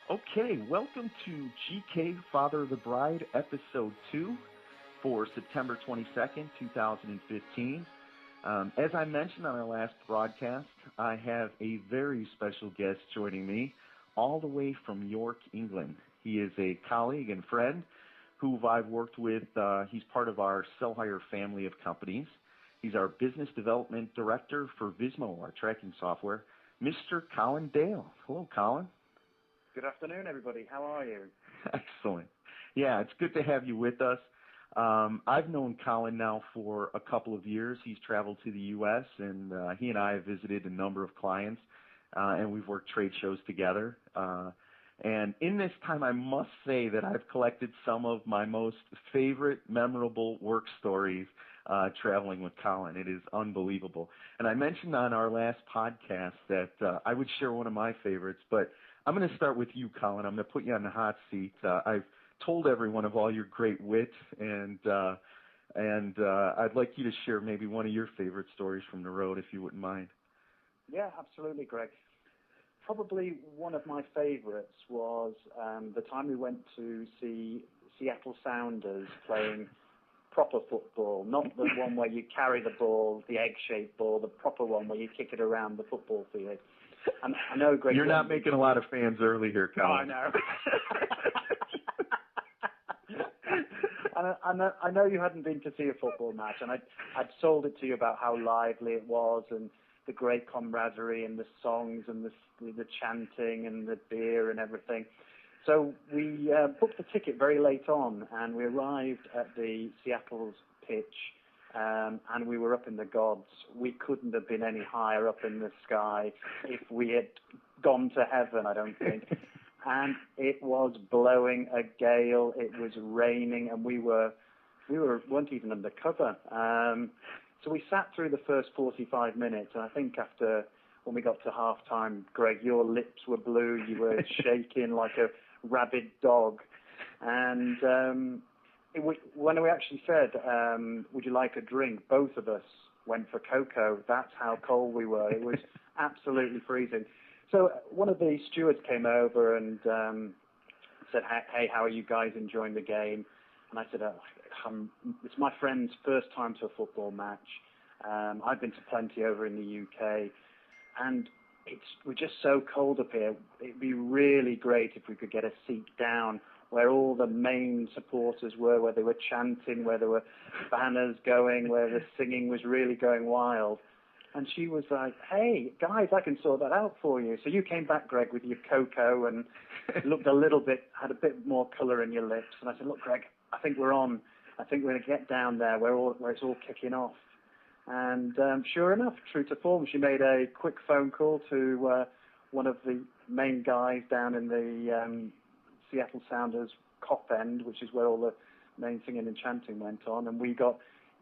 Okay, welcome to GK Father of the Bride, Episode 2 for September 22nd, 2015. As I mentioned on our last broadcast, I have a very special guest joining me all the way from York, England. He is a colleague and friend who I've worked with. He's part of our Sell Hire family of companies. He's our Business Development Director for Vismo, our tracking software, Mr. Colin Dale. Hello, Colin. Good afternoon, everybody. How are you? Excellent. Yeah, it's good to have you with us. I've known Colin now for a couple of years. He's traveled to the U.S., and he and I have visited a number of clients, and we've worked trade shows together. And in this time, I must say that I've collected some of my most favorite, memorable work stories traveling with Colin. It is unbelievable. And I mentioned on our last podcast that I would share one of my favorites, but I'm going to start with you, Colin. I'm going to put you on the hot seat. I've told everyone of all your great wit, and I'd like you to share maybe one of your favorite stories from the road, if you wouldn't mind. Yeah, absolutely, Greg. Probably one of my favorites was the time we went to see Seattle Sounders playing proper football, not the one where you carry the ball, the egg-shaped ball, the proper one where you kick it around the football field. And I know, Greg, you're not making a lot of fans early here, Colin. Oh, I know. I know you hadn't been to see a football match, and I'd sold it to you about how lively it was and the great camaraderie and the songs and the chanting and the beer and everything. So we booked the ticket very late on, and we arrived at the Seattle's pitch, and we were up in the gods. We couldn't have been any higher up in the sky if we had gone to heaven, I don't think. And it was blowing a gale. It was raining, and we weren't even under cover. So we sat through the first 45 minutes, and I think when we got to half-time, Greg, your lips were blue. You were shaking like a rabid dog. And when we actually said, would you like a drink, both of us went for cocoa. That's how cold we were. It was absolutely freezing. So one of the stewards came over and said, hey, how are you guys enjoying the game? And I said, it's my friend's first time to a football match. I've been to plenty over in the UK. And we're just so cold up here. It'd be really great if we could get a seat down where all the main supporters were, where they were chanting, where there were banners going, where the singing was really going wild. And she was like, hey, guys, I can sort that out for you. So you came back, Greg, with your cocoa and looked had a bit more colour in your lips. And I said, look, Greg, I think we're on. I think we're going to get down there where it's all kicking off. And sure enough, true to form, she made a quick phone call to one of the main guys down in the Seattle Sounders cop end, which is where all the main singing and chanting went on. And we got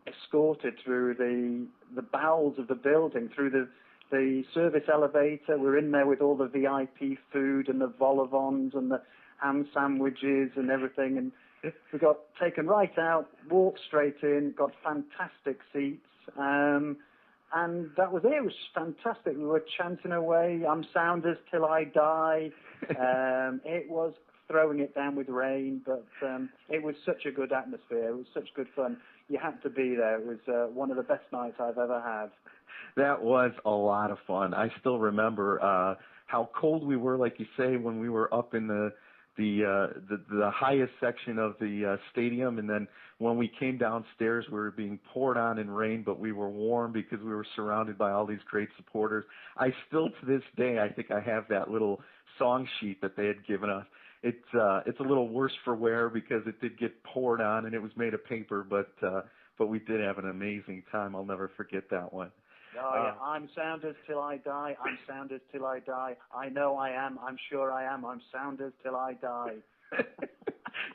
escorted through the bowels of the building, through the service elevator. We're in there with all the VIP food and the vol-au-vents and the ham sandwiches and everything. And we got taken right out, walked straight in, got fantastic seats. And that was it. It was fantastic. We were chanting away, I'm Sounders till I die. It was throwing it down with rain, but it was such a good atmosphere. It was such good fun. You had to be there. It was one of the best nights I've ever had. That was a lot of fun. I still remember how cold we were, like you say, when we were up in the highest section of the stadium, and then when we came downstairs, we were being poured on in rain, but we were warm because we were surrounded by all these great supporters. I still, to this day, I think I have that little song sheet that they had given us. It's a little worse for wear because it did get poured on and it was made of paper, but we did have an amazing time. I'll never forget that one. Oh, yeah. I'm Sounders till I die. I'm Sounders till I die. I know I am. I'm sure I am. I'm Sounders till I die.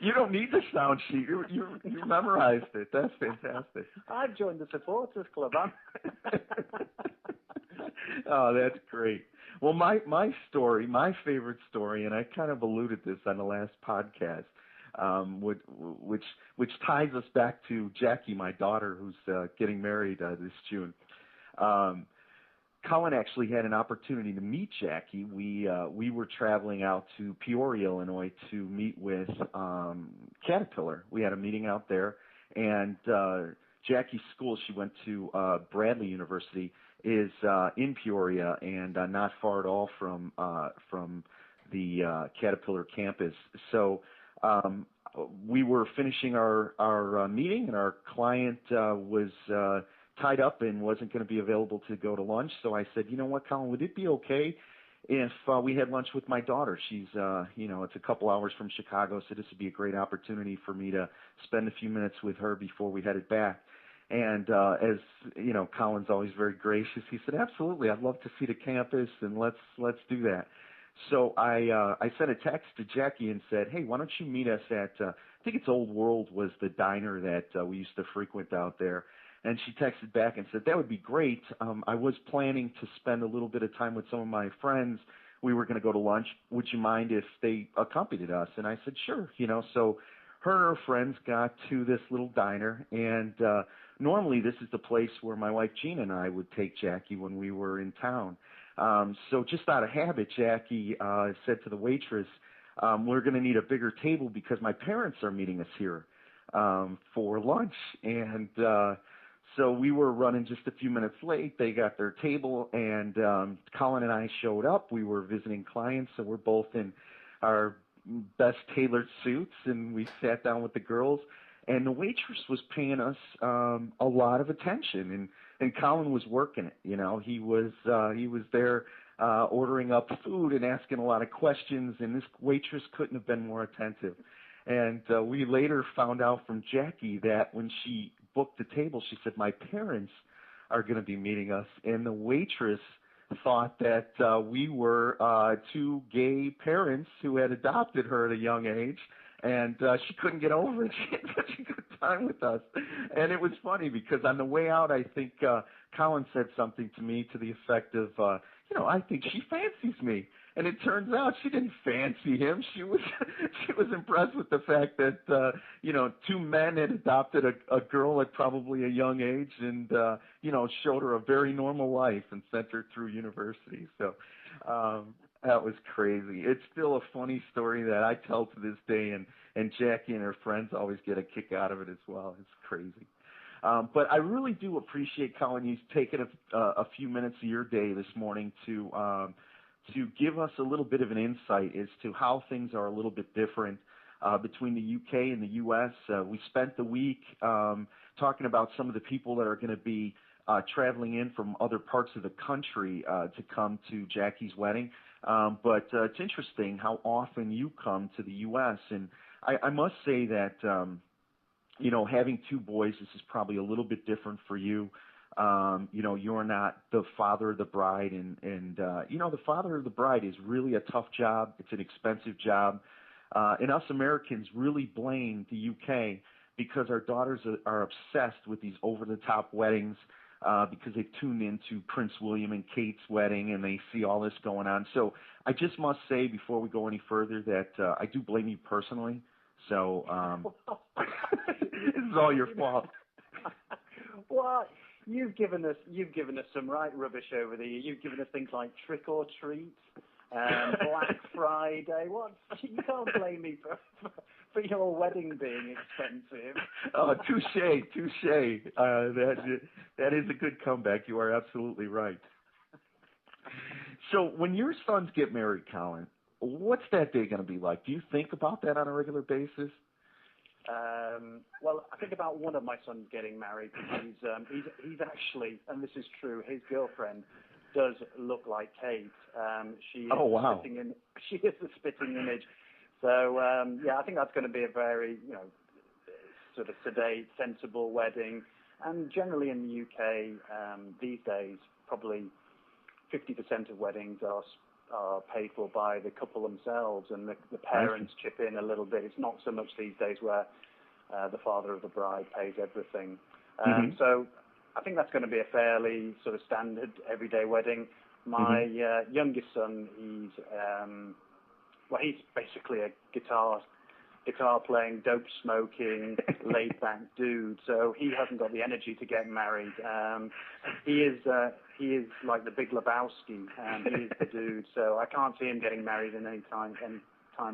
You don't need the sound sheet. You memorized it. That's fantastic. I've joined the supporters club. Oh, that's great. Well, my story, my favorite story, and I kind of alluded this on the last podcast, which ties us back to Jackie, my daughter, who's getting married this June. Colin actually had an opportunity to meet Jackie. We were traveling out to Peoria, Illinois, to meet with Caterpillar. We had a meeting out there, and Jackie's school, she went to Bradley University, is in Peoria and not far at all from the Caterpillar campus. So we were finishing our meeting, and our client was tied up and wasn't going to be available to go to lunch. So I said, you know what, Colin, would it be okay if we had lunch with my daughter? She's, it's a couple hours from Chicago, so this would be a great opportunity for me to spend a few minutes with her before we headed back. And as you know, Colin's always very gracious. He said, absolutely, I'd love to see the campus, and let's do that. So I sent a text to Jackie and said, hey, why don't you meet us at, I think it's Old World was the diner that we used to frequent out there. And she texted back and said, that would be great. I was planning to spend a little bit of time with some of my friends. We were going to go to lunch. Would you mind if they accompanied us? And I said, sure. So her and her friends got to this little diner. And normally this is the place where my wife Gina and I would take Jackie when we were in town. So just out of habit, Jackie said to the waitress, we're going to need a bigger table because my parents are meeting us here for lunch. And so we were running just a few minutes late. They got their table, and Colin and I showed up. We were visiting clients, so we're both in our best tailored suits, and we sat down with the girls. And the waitress was paying us a lot of attention, and Colin was working it. He was there ordering up food and asking a lot of questions, and this waitress couldn't have been more attentive. And we later found out from Jackie that when she booked the table, she said, my parents are going to be meeting us. And the waitress thought that we were two gay parents who had adopted her at a young age. And she couldn't get over it. She had such a good time with us. And it was funny because on the way out, I think Colin said something to me to the effect of, I think she fancies me. And it turns out she didn't fancy him. She was impressed with the fact that two men had adopted a girl at probably a young age, and showed her a very normal life and sent her through university. So that was crazy. It's still a funny story that I tell to this day, and Jackie and her friends always get a kick out of it as well. It's crazy. But I really do appreciate, Colin, you taking a few minutes of your day this morning to give us a little bit of an insight as to how things are a little bit different between the UK and the US. We spent the week talking about some of the people that are going to be traveling in from other parts of the country to come to Jackie's wedding. But it's interesting how often you come to the US. And I must say that, having two boys, this is probably a little bit different for you. You're not the father of the bride, and the father of the bride is really a tough job. It's an expensive job. And us Americans really blame the UK because our daughters are obsessed with these over-the-top weddings because they've tuned into Prince William and Kate's wedding, and they see all this going on. So I just must say before we go any further that I do blame you personally. So this is all your fault. Well, you've given us some right rubbish over the years. You've given us things like Trick or Treat, Black Friday. You can't blame me for your wedding being expensive. Oh, touche. That is a good comeback. You are absolutely right. So when your sons get married, Colin, what's that day going to be like? Do you think about that on a regular basis? Well, I think about one of my sons getting married because he's actually, and this is true, his girlfriend does look like Kate. She is wow. She is the spitting image. So I think that's going to be a very sort of sedate, sensible wedding. And generally in the UK these days, probably 50% of weddings are paid for by the couple themselves, and the parents chip in a little bit. It's not so much these days where the father of the bride pays everything. So I think that's going to be a fairly sort of standard everyday wedding. My youngest son, he's basically a guitar guitar playing, dope smoking, laid back dude. So he hasn't got the energy to get married. He is like the Big Lebowski. He is the dude. So I can't see him getting married in any time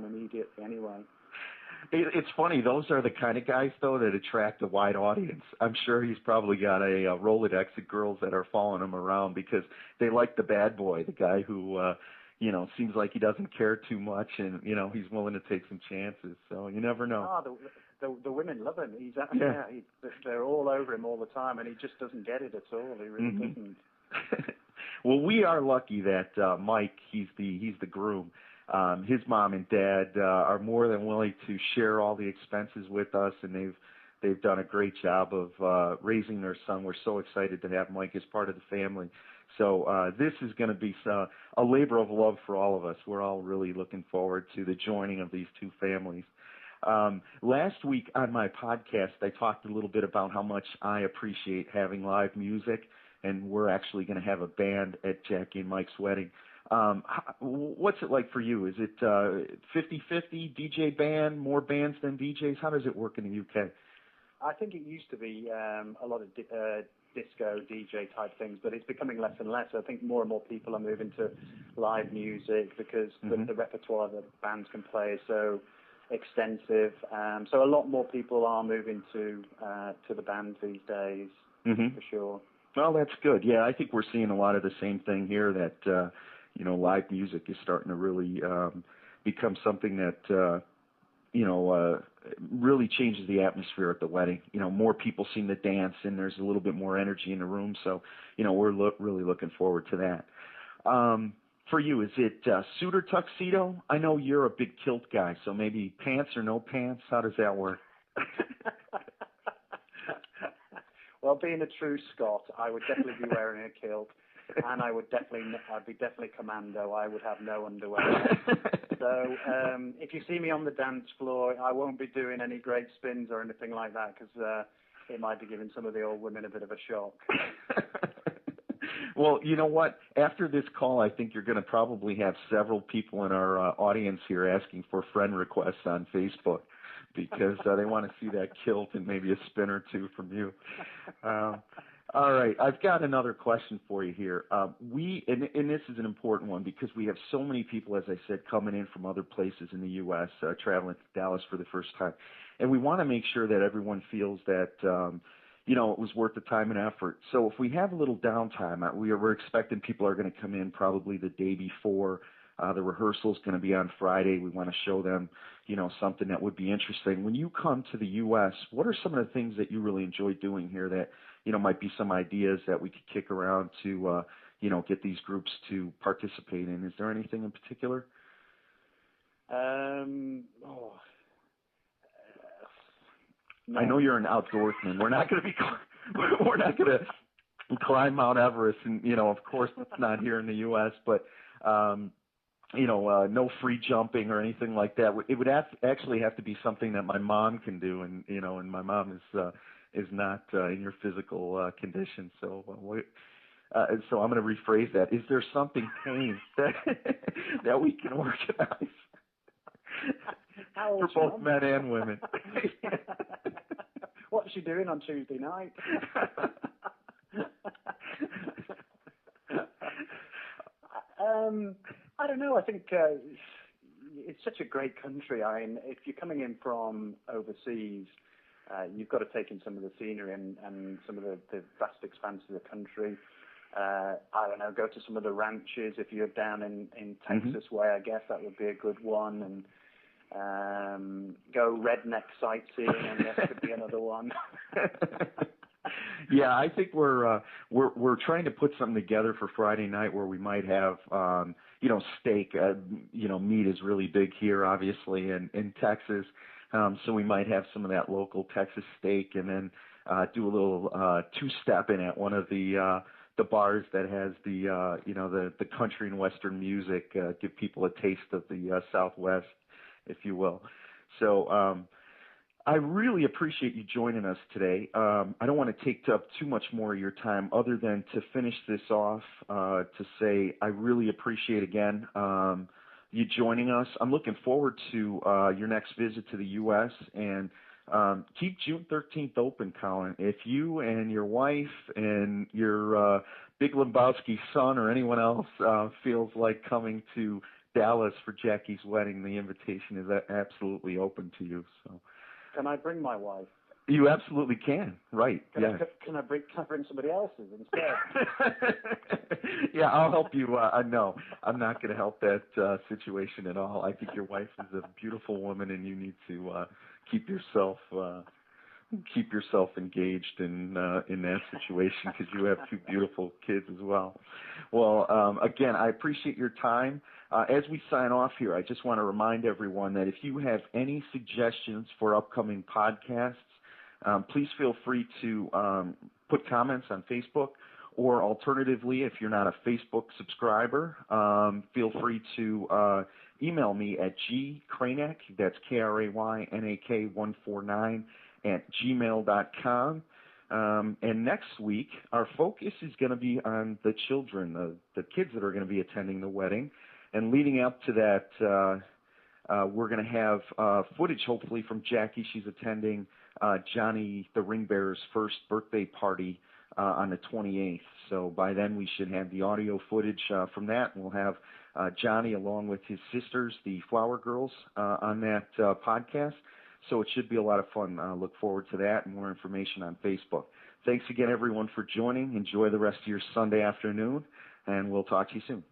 immediately anyway. It's funny. Those are the kind of guys, though, that attract a wide audience. I'm sure he's probably got a Rolodex of girls that are following him around because they like the bad boy, the guy who, seems like he doesn't care too much and, he's willing to take some chances. So you never know. The women love him. They're all over him all the time, and he just doesn't get it at all. He really doesn't. Well, we are lucky that Mike, he's the groom. His mom and dad are more than willing to share all the expenses with us, and they've done a great job of raising their son. We're so excited to have Mike as part of the family. So this is going to be a labor of love for all of us. We're all really looking forward to the joining of these two families. Last week on my podcast, I talked a little bit about how much I appreciate having live music, and we're actually going to have a band at Jackie and Mike's wedding. What's it like for you? Is it 50-50 DJ band, more bands than DJs? How does it work in the UK? I think it used to be a lot of disco DJ type things, but it's becoming less and less. I think more and more people are moving to live music because the repertoire that bands can play is so extensive. So a lot more people are moving to the band these days, for sure. Well, that's good. Yeah, I think we're seeing a lot of the same thing here that, live music is starting to really become something that, really changes the atmosphere at the wedding. More people seem to dance, and there's a little bit more energy in the room. So, we're really looking forward to that. For you, is it suit or tuxedo? I know you're a big kilt guy, so maybe pants or no pants? How does that work? Well, being a true Scot, I would definitely be wearing a kilt, and I'd be definitely commando. I would have no underwear. So if you see me on the dance floor, I won't be doing any great spins or anything like that because it might be giving some of the old women a bit of a shock. Well, you know what? After this call, I think you're going to probably have several people in our audience here asking for friend requests on Facebook because they want to see that kilt and maybe a spin or two from you. All right, I've got another question for you here. And this is an important one because we have so many people, as I said, coming in from other places in the U.S., traveling to Dallas for the first time. And we want to make sure that everyone feels that, it was worth the time and effort. So if we have a little downtime, we're expecting people are going to come in probably the day before. The rehearsal's going to be on Friday. We want to show them, something that would be interesting. When you come to the U.S., what are some of the things that you really enjoy doing here that, might be some ideas that we could kick around to, get these groups to participate in? Is there anything in particular? No. I know you're an outdoorsman. We're not going to climb Mount Everest, and of course that's not here in the U.S. But no free jumping or anything like that. It would actually have to be something that my mom can do, and and my mom is not in your physical condition. So so I'm going to rephrase that. Is there something tame that we can organize for both men and women? What's she doing on Tuesday night? I don't know. I think it's such a great country. I mean, if you're coming in from overseas, you've got to take in some of the scenery and some of the vast expanses of the country. I don't know, go to some of the ranches. If you're down in Texas way, I guess that would be a good one. And go redneck sightseeing, and that could be another one. Yeah, I think we're trying to put something together for Friday night where we might have steak. Meat is really big here, obviously, in Texas. So we might have some of that local Texas steak, and then do a little two-stepping at one of the bars that has the country and western music. Give people a taste of the Southwest, if you will. So I really appreciate you joining us today. I don't want to take up too much more of your time other than to finish this off, to say I really appreciate again you joining us. I'm looking forward to your next visit to the U.S. and keep June 13th open, Colin. If you and your wife and your Big Lebowski son or anyone else feels like coming to Dallas for Jackie's wedding, the invitation is absolutely open to you. So, can I bring my wife? You absolutely can. Right. Can I bring somebody else's instead? Yeah, I'll help you. No, I'm not going to help that situation at all. I think your wife is a beautiful woman, and you need to keep yourself engaged in that situation because you have two beautiful kids as well. Well, again, I appreciate your time. As we sign off here, I just want to remind everyone that if you have any suggestions for upcoming podcasts, please feel free to put comments on Facebook, or alternatively, if you're not a Facebook subscriber, feel free to email me at gkraynak, that's KRAYNAK 149 @gmail.com. And next week, our focus is going to be on the children, the kids that are going to be attending the wedding. And leading up to that, we're going to have footage, hopefully, from Jackie. She's attending Johnny the Ring Bearer's first birthday party on the 28th. So by then we should have the audio footage from that. And we'll have Johnny along with his sisters, the Flower Girls, on that podcast. So it should be a lot of fun. Look forward to that and more information on Facebook. Thanks again, everyone, for joining. Enjoy the rest of your Sunday afternoon, and we'll talk to you soon.